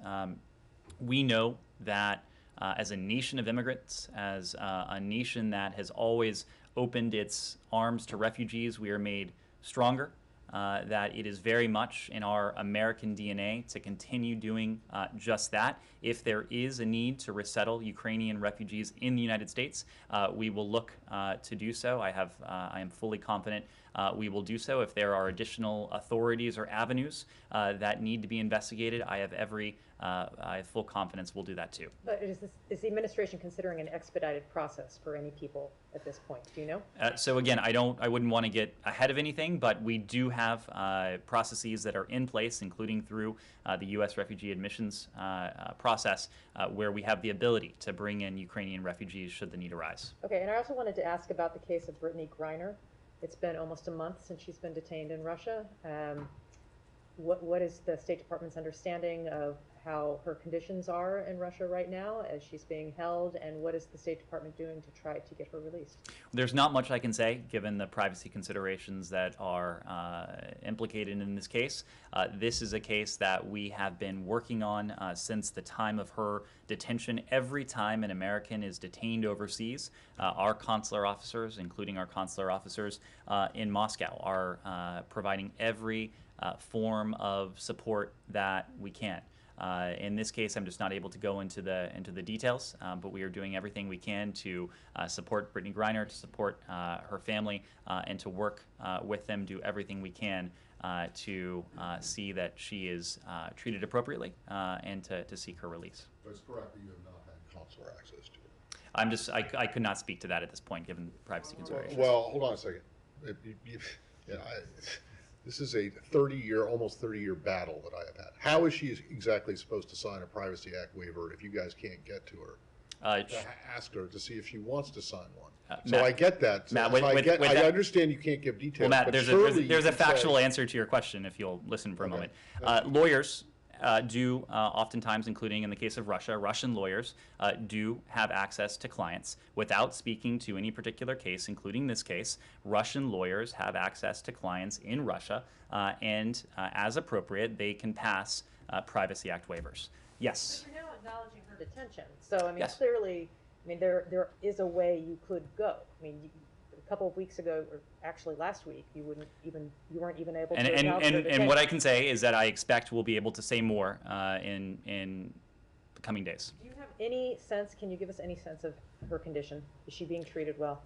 We know that as a nation of immigrants, as a nation that has always opened its arms to refugees, we are made stronger, that it is very much in our American DNA to continue doing just that. If there is a need to resettle Ukrainian refugees in the United States, we will look to do so. I am fully confident we will do so. If there are additional authorities or avenues that need to be investigated, I have full confidence we'll do that too. But is the administration considering an expedited process for any people at this point? Do you know? So again, I wouldn't want to get ahead of anything, but we do have processes that are in place, including through the U.S. refugee admissions process, where we have the ability to bring in Ukrainian refugees should the need arise. Okay, and I also wanted to ask about the case of Brittany Griner. It's been almost a month since she's been detained in Russia. What is the State Department's understanding of how her conditions are in Russia right now as she's being held, and what is the State Department doing to try to get her released? There's not much I can say given the privacy considerations that are implicated in this case. This is a case that we have been working on since the time of her detention. Every time an American is detained overseas, our consular officers, including our consular officers in Moscow, are providing every form of support that we can. In this case, I'm just not able to go into the details, but we are doing everything we can to support Brittany Griner, to support her family, and to work with them, do everything we can to see that she is treated appropriately and to seek her release. But it's correct that you have not had consular access to it. I could not speak to that at this point, given privacy considerations. Well, hold on a second. This is a almost 30-year battle that I have had. How is she exactly supposed to sign a Privacy Act waiver if you guys can't get to her? Ask her to see if she wants to sign one. So Matt, I get that. So Matt, I understand you can't give details. Well, Matt, but there's a factual answer to your question if you'll listen for a moment. Lawyers do oftentimes, including in the case of Russia, Russian lawyers do have access to clients without speaking to any particular case, including this case. Russian lawyers have access to clients in Russia, and as appropriate, they can pass Privacy Act waivers. Yes? But you're now acknowledging her detention. So, I mean, Yes. clearly, I mean, there is a way you could go. I mean, a couple of weeks ago, or actually last week, you weren't even able to acknowledge her detention. And what I can say is that I expect we'll be able to say more in the coming days. Do you have any sense, can you give us any sense of her condition? Is she being treated well?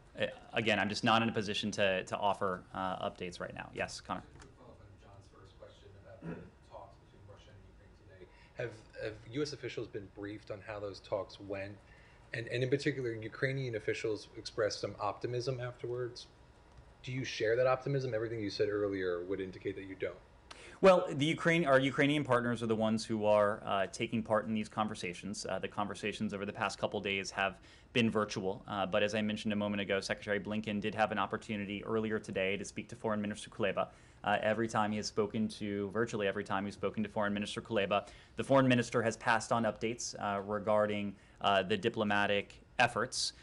Again, I'm just not in a position to offer updates right now. Yes, Connor? Follow up on John's first question about the talks between Russia and Ukraine today. Have U.S. officials been briefed on how those talks went? And in particular, Ukrainian officials expressed some optimism afterwards. Do you share that optimism? Everything you said earlier would indicate that you don't. Well, our Ukrainian partners are the ones who are taking part in these conversations. The conversations over the past couple days have been virtual, but as I mentioned a moment ago, Secretary Blinken did have an opportunity earlier today to speak to Foreign Minister Kuleba. Virtually every time he's spoken to Foreign Minister Kuleba, the Foreign Minister has passed on updates regarding the diplomatic efforts.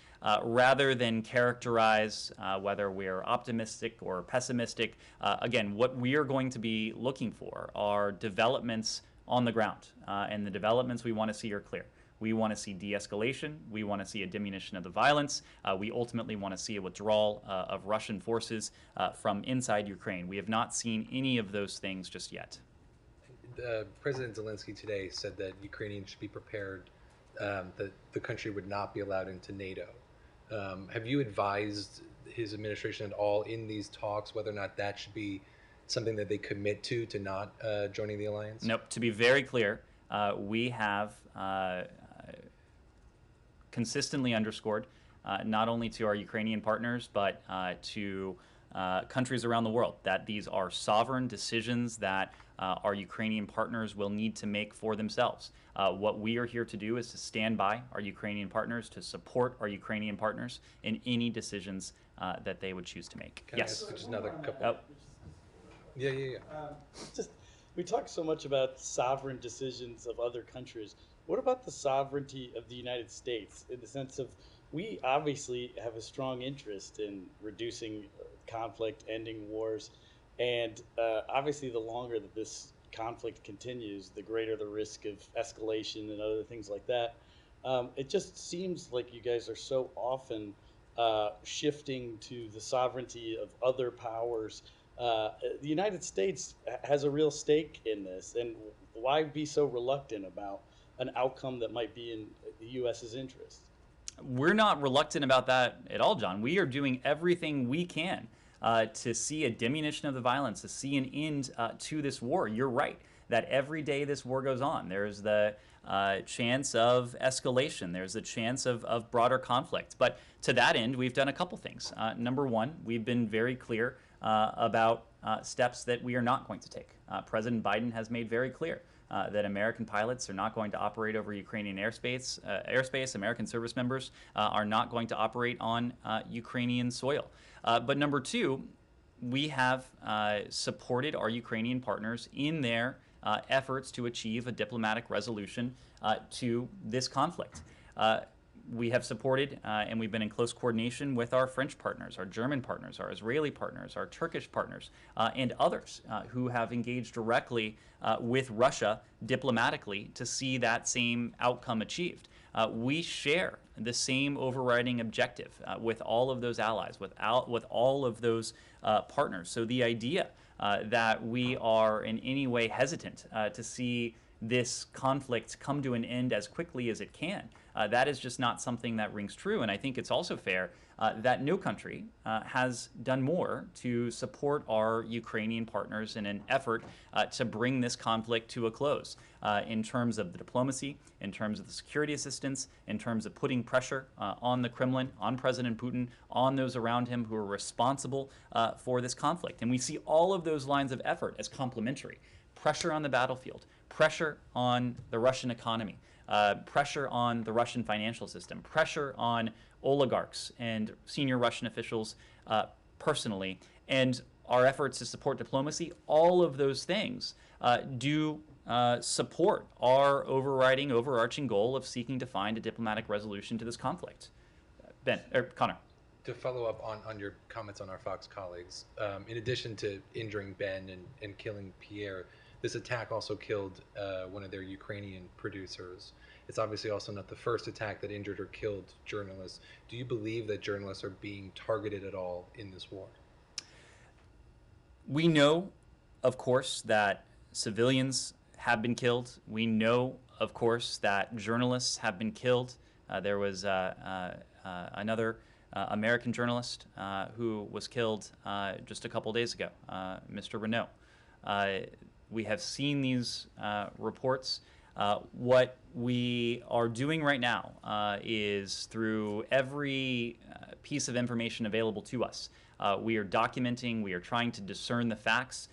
Rather than characterize whether we're optimistic or pessimistic, again, what we are going to be looking for are developments on the ground. And the developments we want to see are clear. We want to see de-escalation. We want to see a diminution of the violence. We ultimately want to see a withdrawal of Russian forces from inside Ukraine. We have not seen any of those things just yet. President Zelensky today said that Ukrainians should be prepared that the country would not be allowed into NATO. Have you advised his administration at all in these talks whether or not that should be something that they commit to not joining the alliance? Nope. To be very clear, we have consistently underscored, not only to our Ukrainian partners, but to countries around the world, that these are sovereign decisions that our Ukrainian partners will need to make for themselves. What we are here to do is to stand by our Ukrainian partners, to support our Ukrainian partners in any decisions that they would choose to make. Can Yes? I ask just another couple? Yeah. We talk so much about sovereign decisions of other countries. What about the sovereignty of the United States, in the sense of we obviously have a strong interest in reducing conflict, ending wars, and obviously the longer that this conflict continues, the greater the risk of escalation and other things like that. It just seems like you guys are so often shifting to the sovereignty of other powers. The United States has a real stake in this, and why be so reluctant about an outcome that might be in the U.S.'s interest? We're not reluctant about that at all, John. We are doing everything we can to see a diminution of the violence, to see an end to this war. You're right that every day this war goes on, there's the chance of escalation. There's the chance of broader conflict. But to that end, we've done a couple things. Number one, we've been very clear about steps that we are not going to take. President Biden has made very clear that American pilots are not going to operate over Ukrainian airspace. American service members are not going to operate on Ukrainian soil. But number two, we have supported our Ukrainian partners in their efforts to achieve a diplomatic resolution to this conflict. We have supported and we've been in close coordination with our French partners, our German partners, our Israeli partners, our Turkish partners, and others who have engaged directly with Russia diplomatically to see that same outcome achieved. We share the same overriding objective with all of those allies, with all of those partners. So the idea that we are in any way hesitant to see this conflict come to an end as quickly as it can, that is just not something that rings true. And I think it's also fair that no country has done more to support our Ukrainian partners in an effort to bring this conflict to a close in terms of the diplomacy, in terms of the security assistance, in terms of putting pressure on the Kremlin, on President Putin, on those around him who are responsible for this conflict. And we see all of those lines of effort as complementary. Pressure on the battlefield, pressure on the Russian economy, pressure on the Russian financial system, pressure on oligarchs and senior Russian officials personally, and our efforts to support diplomacy. All of those things do support our overarching goal of seeking to find a diplomatic resolution to this conflict. Connor. To follow up on your comments on our Fox colleagues, in addition to injuring Ben and killing Pierre, this attack also killed one of their Ukrainian producers. It's obviously also not the first attack that injured or killed journalists. Do you believe that journalists are being targeted at all in this war? We know, of course, that civilians have been killed. We know, of course, that journalists have been killed. There was another American journalist who was killed just a couple days ago, Mr. Renault. We have seen these reports. What we are doing right now is through every piece of information available to us, we are documenting, we are trying to discern the facts.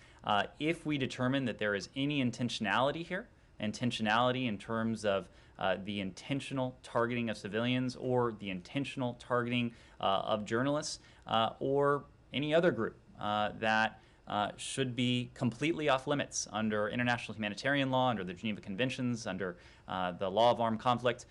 If we determine that there is any intentionality here, intentionality in terms of the intentional targeting of civilians or the intentional targeting of journalists or any other group that should be completely off limits under international humanitarian law, under the Geneva Conventions, under the law of armed conflict,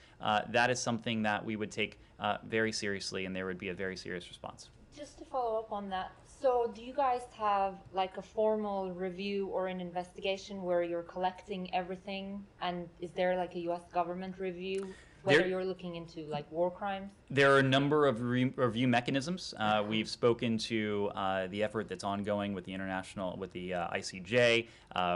that is something that we would take very seriously, and there would be a very serious response. Just to follow up on that, so do you guys have like a formal review or an investigation where you're collecting everything, and is there like a U.S. government review, whether you're looking into like war crimes? There are a number of review mechanisms. We've spoken to the effort that's ongoing with the ICJ,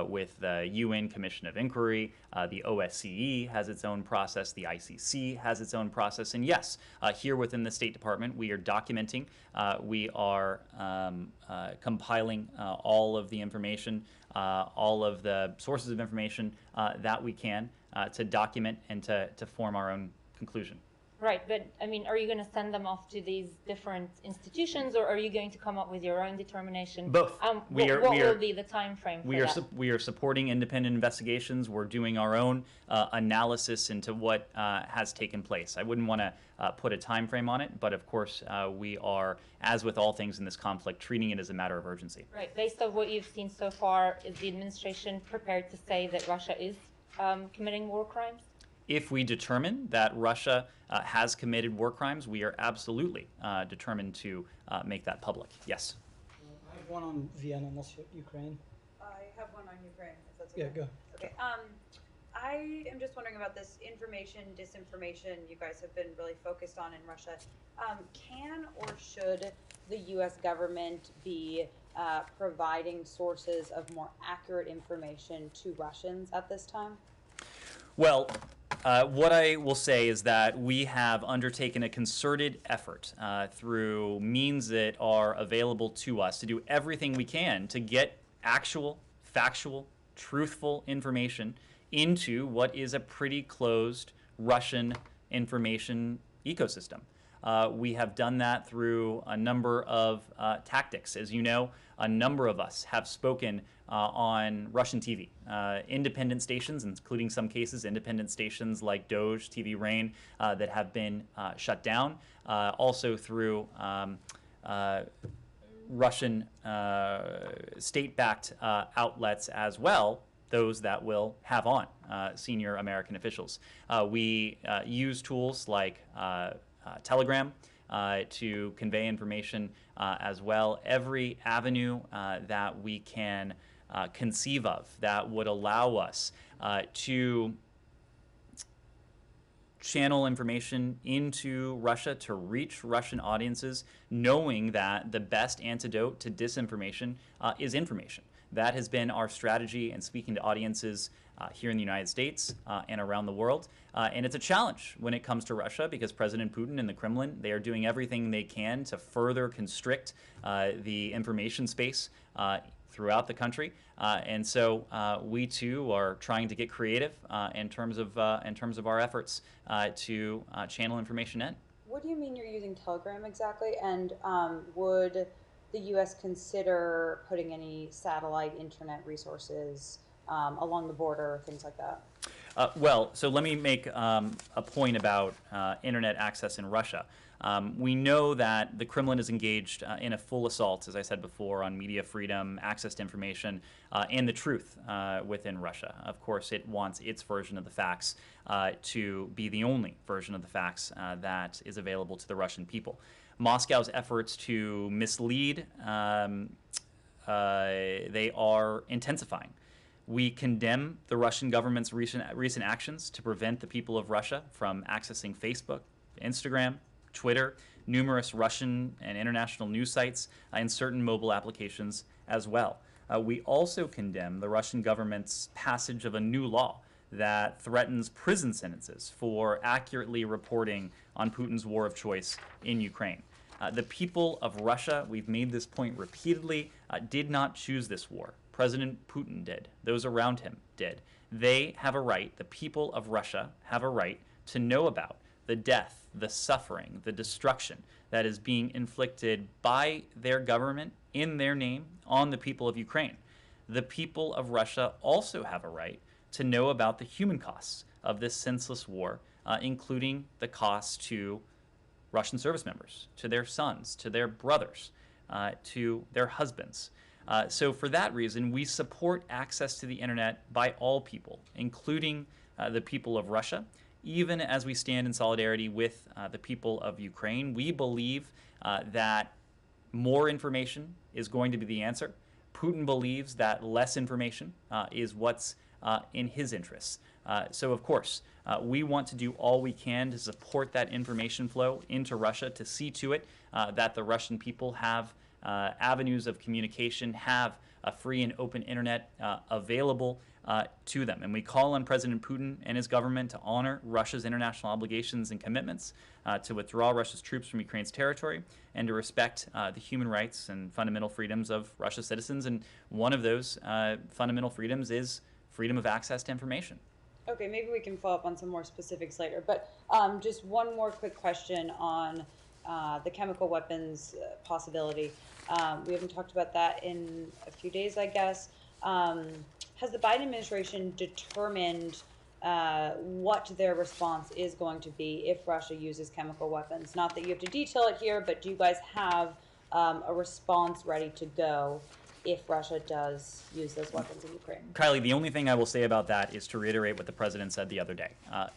with the UN Commission of Inquiry. The OSCE has its own process. The ICC has its own process. And yes, here within the State Department, we are documenting. We are compiling all of the information, all of the sources of information that we can to document and to form our own conclusion. Right, but I mean, are you going to send them off to these different institutions, or are you going to come up with your own determination? Both. What will be the time frame for that? We are supporting independent investigations. We're doing our own analysis into what has taken place. I wouldn't want to put a time frame on it, but of course we are, as with all things in this conflict, treating it as a matter of urgency. Right, based on what you've seen so far, is the administration prepared to say that Russia is committing war crimes? If we determine that Russia has committed war crimes, we are absolutely determined to make that public. Yes? I have one on Vienna, not Ukraine. I have one on Ukraine, if that's okay. okay. Yeah, go. Okay. I am just wondering about this information, disinformation you guys have been really focused on in Russia. Can or should the U.S. government be providing sources of more accurate information to Russians at this time? Well, what I will say is that we have undertaken a concerted effort through means that are available to us to do everything we can to get actual, factual, truthful information into what is a pretty closed Russian information ecosystem. We have done that through a number of tactics. As you know, a number of us have spoken on Russian TV, independent stations, including some cases independent stations like Doj, TV Rain, that have been shut down. Also through Russian state-backed outlets as well, those that will have on senior American officials. We use tools like Telegram to convey information as well. Every avenue that we can conceive of that would allow us to channel information into Russia to reach Russian audiences, knowing that the best antidote to disinformation is information. That has been our strategy in speaking to audiences here in the United States and around the world. And it's a challenge when it comes to Russia because President Putin and the Kremlin, they are doing everything they can to further constrict the information space throughout the country. And so we too are trying to get creative in terms of our efforts to channel information in. What do you mean you're using Telegram exactly? And would the U.S. consider putting any satellite internet resources along the border, things like that? Well, so let me make a point about internet access in Russia. We know that the Kremlin is engaged in a full assault, as I said before, on media freedom, access to information, and the truth within Russia. Of course, it wants its version of the facts to be the only version of the facts that is available to the Russian people. Moscow's efforts to mislead, they are intensifying. We condemn the Russian government's recent actions to prevent the people of Russia from accessing Facebook, Instagram, Twitter, numerous Russian and international news sites, and certain mobile applications as well. We also condemn the Russian government's passage of a new law that threatens prison sentences for accurately reporting on Putin's war of choice in Ukraine. The people of Russia, we've made this point repeatedly, did not choose this war. President Putin did. Those around him did. They have a right, the people of Russia have a right to know about the death, the suffering, the destruction that is being inflicted by their government in their name on the people of Ukraine. The people of Russia also have a right to know about the human costs of this senseless war, including the costs to Russian service members, to their sons, to their brothers, to their husbands. So for that reason, we support access to the internet by all people, including the people of Russia. Even as we stand in solidarity with the people of Ukraine, we believe that more information is going to be the answer. Putin believes that less information is what's in his interests. So, of course, we want to do all we can to support that information flow into Russia, to see to it that the Russian people have avenues of communication, have a free and open internet available to them. And we call on President Putin and his government to honor Russia's international obligations and commitments, to withdraw Russia's troops from Ukraine's territory, and to respect the human rights and fundamental freedoms of Russia's citizens. And one of those fundamental freedoms is freedom of access to information. Okay, maybe we can follow up on some more specifics later, but just one more quick question on the chemical weapons possibility. We haven't talked about that in a few days, I guess. Has the Biden administration determined what their response is going to be if Russia uses chemical weapons? Not that you have to detail it here, but do you guys have a response ready to go if Russia does use those weapons in Ukraine? Kylie, the only thing I will say about that is to reiterate what the president said the other day.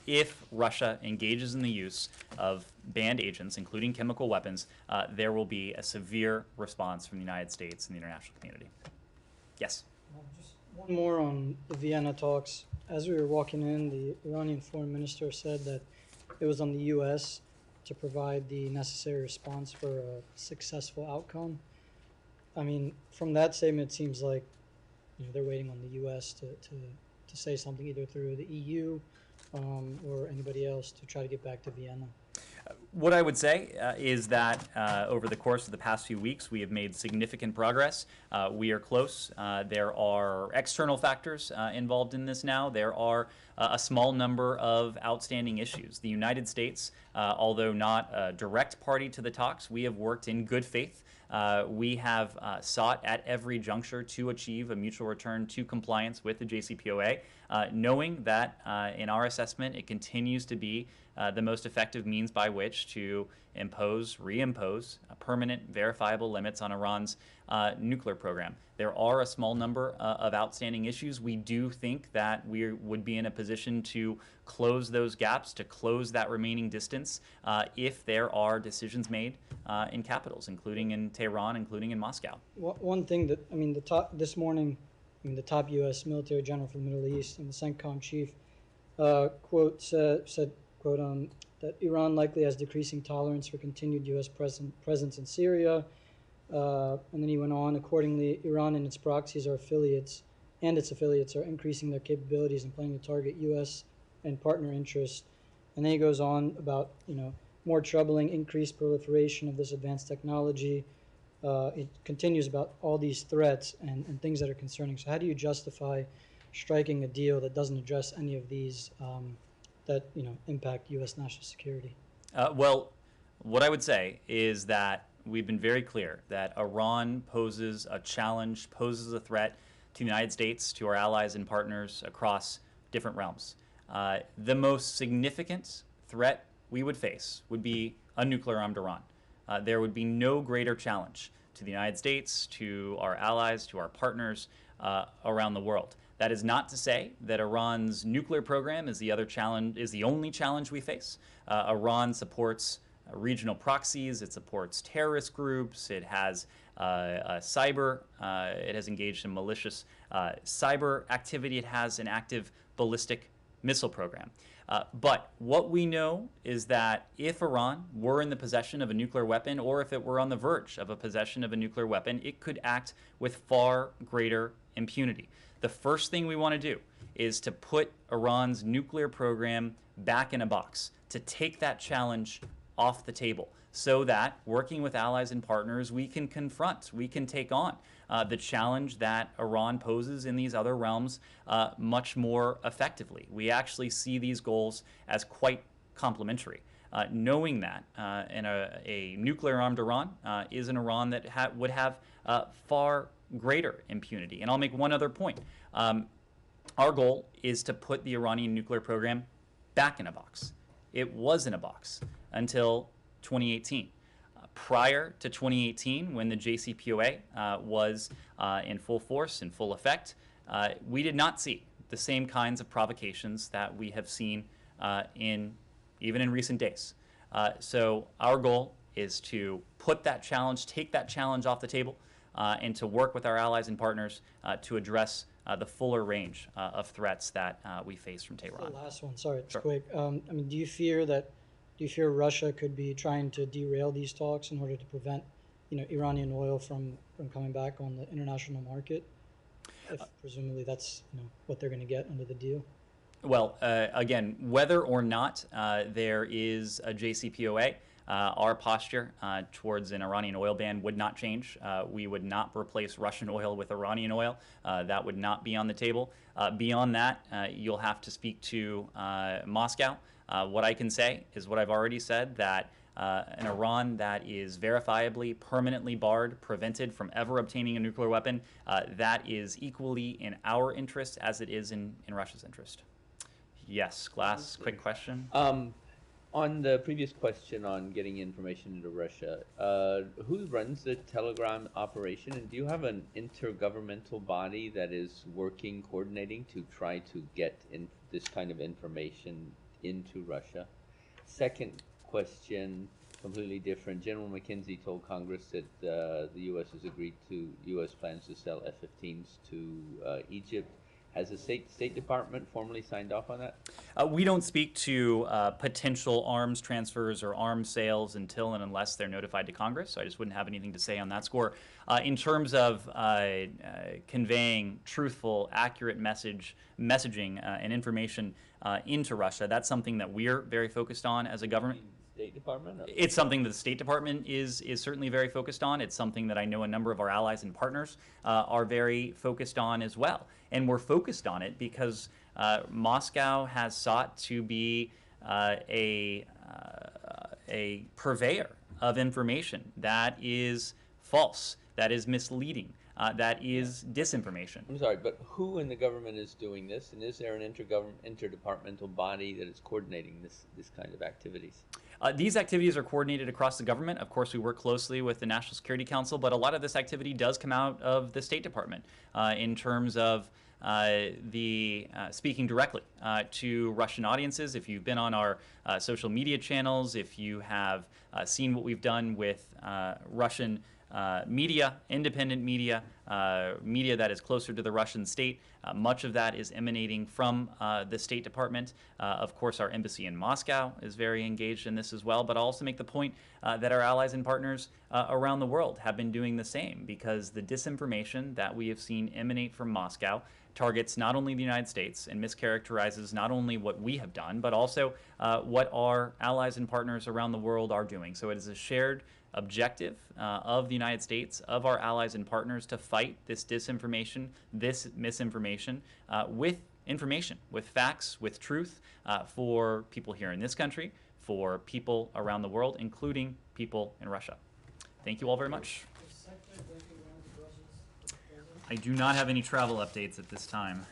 If Russia engages in the use of banned agents, including chemical weapons, there will be a severe response from the United States and the international community. Yes? Just one more on the Vienna talks. As we were walking in, the Iranian foreign minister said that it was on the U.S. to provide the necessary response for a successful outcome. I mean, from that statement, it seems like they're waiting on the U.S. to say something either through the EU or anybody else to try to get back to Vienna. What I would say is that over the course of the past few weeks, we have made significant progress. We are close. There are external factors involved in this now. There are a small number of outstanding issues. The United States, although not a direct party to the talks, we have worked in good faith. We have sought at every juncture to achieve a mutual return to compliance with the JCPOA, knowing that in our assessment it continues to be the most effective means by which to reimpose permanent, verifiable limits on Iran's nuclear program. There are a small number of outstanding issues. We do think that we would be in a position to close those gaps, to close that remaining distance, if there are decisions made in capitals, including in Tehran, including in Moscow. One thing that, this morning, the top U.S. military general for the Middle East and the CENTCOM chief, said, quote, that Iran likely has decreasing tolerance for continued U.S. presence in Syria. And then he went on, accordingly, Iran and its proxies are affiliates, and its affiliates are increasing their capabilities and planning to target U.S. and partner interests. And then he goes on about, more troubling increased proliferation of this advanced technology. It continues about all these threats and things that are concerning. So how do you justify striking a deal that doesn't address any of these that impact U.S. national security? Well, what I would say is that we've been very clear that Iran poses a challenge, poses a threat to the United States, to our allies and partners across different realms. The most significant threat we would face would be a nuclear-armed Iran. There would be no greater challenge to the United States, to our allies, to our partners around the world. That is not to say that Iran's nuclear program is the only challenge we face. Iran supports regional proxies, it supports terrorist groups, it has it has engaged in malicious cyber activity, it has an active ballistic missile program. But what we know is that if Iran were in the possession of a nuclear weapon, or if it were on the verge of a possession of a nuclear weapon, it could act with far greater impunity. The first thing we want to do is to put Iran's nuclear program back in a box, to take that challenge off the table, so that, working with allies and partners, we can confront, we can take on the challenge that Iran poses in these other realms much more effectively. We actually see these goals as quite complementary. Knowing that a nuclear-armed Iran is an Iran that would have far greater impunity. And I'll make one other point. Our goal is to put the Iranian nuclear program back in a box. It was in a box until 2018. Prior to 2018, when the JCPOA was in full force, in full effect, we did not see the same kinds of provocations that we have seen even in recent days. So our goal is to put that challenge, take that challenge off the table, and to work with our allies and partners to address the fuller range of threats that we face from Tehran. The last one, sorry, it's Sure. quick. I mean, do you fear Russia could be trying to derail these talks in order to prevent, Iranian oil from coming back on the international market? If presumably that's, what they're going to get under the deal. Well, again, whether or not there is a JCPOA, our posture towards an Iranian oil ban would not change. We would not replace Russian oil with Iranian oil. That would not be on the table. Beyond that, you'll have to speak to Moscow. What I can say is what I've already said, that an Iran that is verifiably, permanently barred, prevented from ever obtaining a nuclear weapon, that is equally in our interest as it is in Russia's interest. Yes, Glass, quick question. On the previous question on getting information into Russia, who runs the Telegram operation, and do you have an intergovernmental body that is working, coordinating to try to get this kind of information into Russia? Second question, completely different. General McKenzie told Congress that the U.S. has agreed to U.S. plans to sell F-15s to Egypt. Has the State Department formally signed off on that? We don't speak to potential arms transfers or arms sales until and unless they're notified to Congress, so I just wouldn't have anything to say on that score. In terms of conveying truthful, accurate messaging and information into Russia, that's something that we're very focused on as a government. State Department? It's something that the State Department is certainly very focused on. It's something that I know a number of our allies and partners are very focused on as well. And we're focused on it because Moscow has sought to be a purveyor of information that is false, that is misleading, that is disinformation. I'm sorry, but who in the government is doing this, and is there an interdepartmental body that is coordinating this kind of activities? These activities are coordinated across the government. Of course, we work closely with the National Security Council, but a lot of this activity does come out of the State Department in terms of speaking directly to Russian audiences. If you've been on our social media channels, if you have seen what we've done with Russian media, independent media, media that is closer to the Russian state, much of that is emanating from the State Department. Of course, our embassy in Moscow is very engaged in this as well, but I'll also make the point that our allies and partners around the world have been doing the same, because the disinformation that we have seen emanate from Moscow targets not only the United States and mischaracterizes not only what we have done, but also what our allies and partners around the world are doing. So it is a shared objective of the United States, of our allies and partners, to fight this disinformation, this misinformation with information, with facts, with truth for people here in this country, for people around the world, including people in Russia. Thank you all very much. I do not have any travel updates at this time.